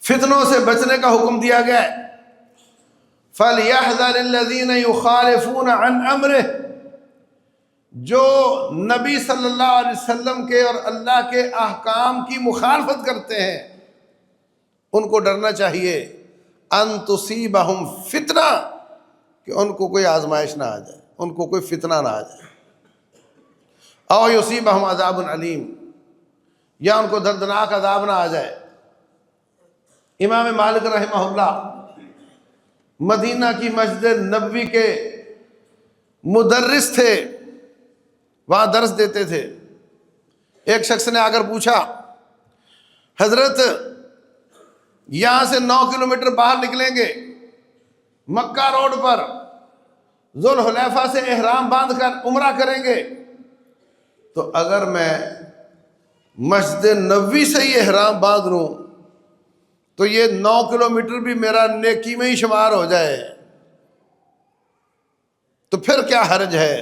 فتنوں سے بچنے کا حکم دیا گیا ہے۔ فَلْيَحْذَرِ الَّذِينَ يُخَالِفُونَ عَنْ أَمْرِهِ، جو نبی صلی اللہ علیہ وسلم کے اور اللہ کے احکام کی مخالفت کرتے ہیں ان کو ڈرنا چاہیے، ان تصیبہم فتنہ، کہ ان کو کوئی آزمائش نہ آ جائے، ان کو کوئی فتنہ نہ آ جائے، او یصیبہم عذاب علیم، یا ان کو دردناک عذاب نہ آ جائے۔ امام مالک رحمہ اللہ مدینہ کی مسجد نبوی کے مدرس تھے، وہاں درس دیتے تھے۔ ایک شخص نے آ کر پوچھا، حضرت یہاں سے 9 کلومیٹر باہر نکلیں گے، مکہ روڈ پر ذوالحلیفہ سے احرام باندھ کر عمرہ کریں گے، تو اگر میں مسجد نبوی سے ہی احرام باندھ لوں تو یہ 9 کلومیٹر بھی میرا نیکی میں ہی شمار ہو جائے، تو پھر کیا حرج ہے؟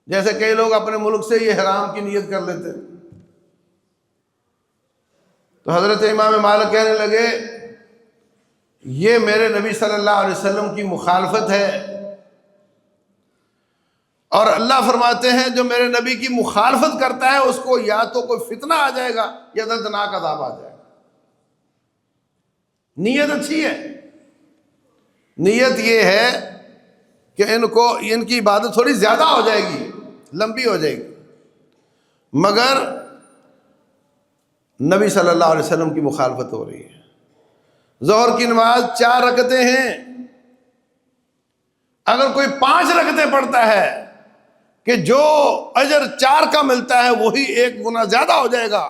جیسے کئی لوگ اپنے ملک سے ہی احرام کی نیت کر لیتے۔ تو حضرت امام مالک کہنے لگے، یہ میرے نبی صلی اللہ علیہ وسلم کی مخالفت ہے، اور اللہ فرماتے ہیں جو میرے نبی کی مخالفت کرتا ہے اس کو یا تو کوئی فتنہ آ جائے گا یا دردناک عذاب آ جائے گا۔ نیت اچھی ہے، نیت یہ ہے کہ ان کی عبادت تھوڑی زیادہ ہو جائے گی، لمبی ہو جائے گی، مگر نبی صلی اللہ علیہ وسلم کی مخالفت ہو رہی ہے۔ ظہر کی نماز 4 رکعتیں ہیں، اگر کوئی 5 رکعتیں پڑھتا ہے کہ جو اجر 4 کا ملتا ہے وہی 1 گنا زیادہ ہو جائے گا،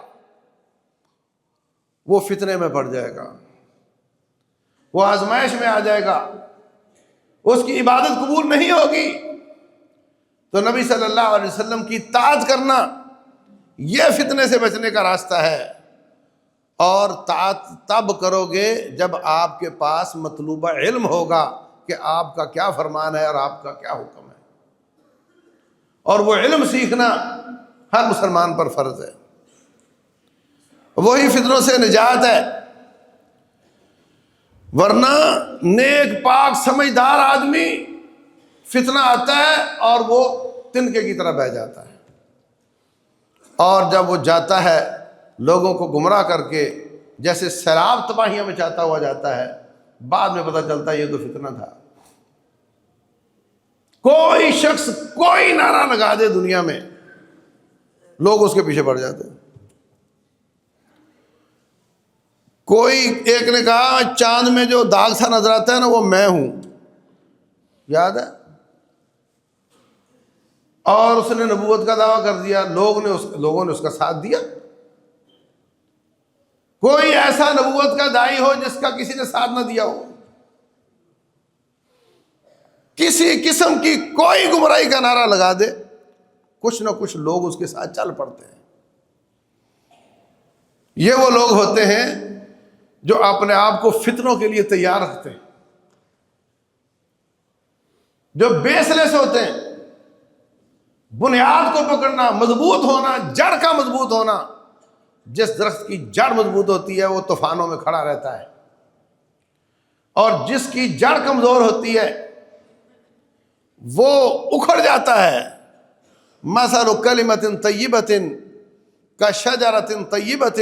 وہ فتنے میں پڑ جائے گا، وہ آزمائش میں آ جائے گا، اس کی عبادت قبول نہیں ہوگی۔ تو نبی صلی اللہ علیہ وسلم کی اطاعت کرنا یہ فتنے سے بچنے کا راستہ ہے، اور اطاعت تب کرو گے جب آپ کے پاس مطلوبہ علم ہوگا کہ آپ کا کیا فرمان ہے اور آپ کا کیا حکم ہے، اور وہ علم سیکھنا ہر مسلمان پر فرض ہے، وہی فتنوں سے نجات ہے۔ ورنہ نیک پاک سمجھدار آدمی فتنہ آتا ہے اور وہ تنکے کی طرح بہہ جاتا ہے، اور جب وہ جاتا ہے لوگوں کو گمراہ کر کے جیسے سیلاب تباہیاں میں چاہتا ہوا جاتا ہے، بعد میں پتہ چلتا ہے یہ تو فتنہ تھا۔ کوئی شخص کوئی نعرہ لگا دے دنیا میں، لوگ اس کے پیچھے پڑ جاتے ہیں۔ کوئی ایک نے کہا چاند میں جو داغ سا نظر آتا ہے نا وہ میں ہوں، یاد ہے؟ اور اس نے نبوت کا دعویٰ کر دیا، لوگوں نے اس کا ساتھ دیا۔ کوئی ایسا نبوت کا داعی ہو جس کا کسی نے ساتھ نہ دیا ہو، کسی قسم کی کوئی گمراہی کا نعرہ لگا دے، کچھ نہ کچھ لوگ اس کے ساتھ چل پڑتے ہیں۔ یہ وہ لوگ ہوتے ہیں جو اپنے آپ کو فتنوں کے لیے تیار رکھتے ہیں، جو بیس لیس ہوتے ہیں۔ بنیاد کو پکڑنا، مضبوط ہونا، جڑ کا مضبوط ہونا۔ جس درخت کی جڑ مضبوط ہوتی ہے وہ طوفانوں میں کھڑا رہتا ہے، اور جس کی جڑ کمزور ہوتی ہے وہ اکھڑ جاتا ہے۔ مثل کلمۃ طیبۃ کشجرۃ طیبۃ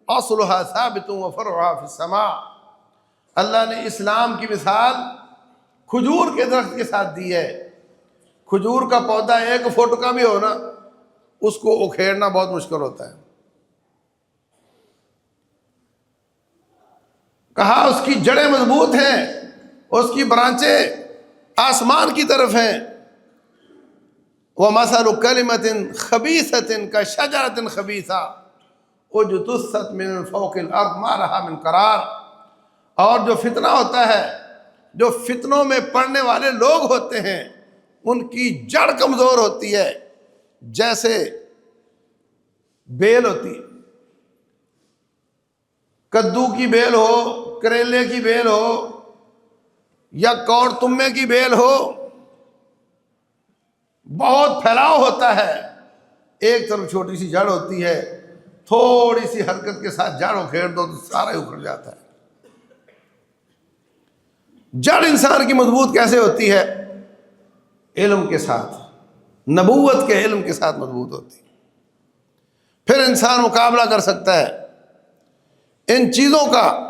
اصلها ثابت وفرعها فی السماء۔ اللہ نے اسلام کی مثال کھجور کے درخت کے ساتھ دی ہے۔ کھجور کا پودا 1 فٹ کا بھی ہو نا، اس کو اکھیڑنا بہت مشکل ہوتا ہے۔ کہا اس کی جڑیں مضبوط ہیں، اس کی برانچیں آسمان کی طرف ہیں۔ وَمَثَلُ كَلِمَةٍ خَبِيثَةٍ كَشَجَرَةٍ خَبِيثَةٍ اجتثت من فوق الارض ما لها من قرار۔ اور جو فتنہ ہوتا ہے، جو فتنوں میں پڑنے والے لوگ ہوتے ہیں، ان کی جڑ کمزور ہوتی ہے، جیسے بیل ہوتی ہے، کدو کی بیل ہو، کریلے کی بیل ہو، یا کوڑ تمے کی بیل ہو، بہت پھیلاؤ ہوتا ہے، ایک طرف چھوٹی سی جڑ ہوتی ہے، تھوڑی سی حرکت کے ساتھ جڑ اکھیڑ دو تو سارا ہی اکھڑ جاتا ہے۔ جڑ انسان کی مضبوط کیسے ہوتی ہے؟ علم کے ساتھ، نبوت کے علم کے ساتھ مضبوط ہوتی ہے۔ پھر انسان مقابلہ کر سکتا ہے ان چیزوں کا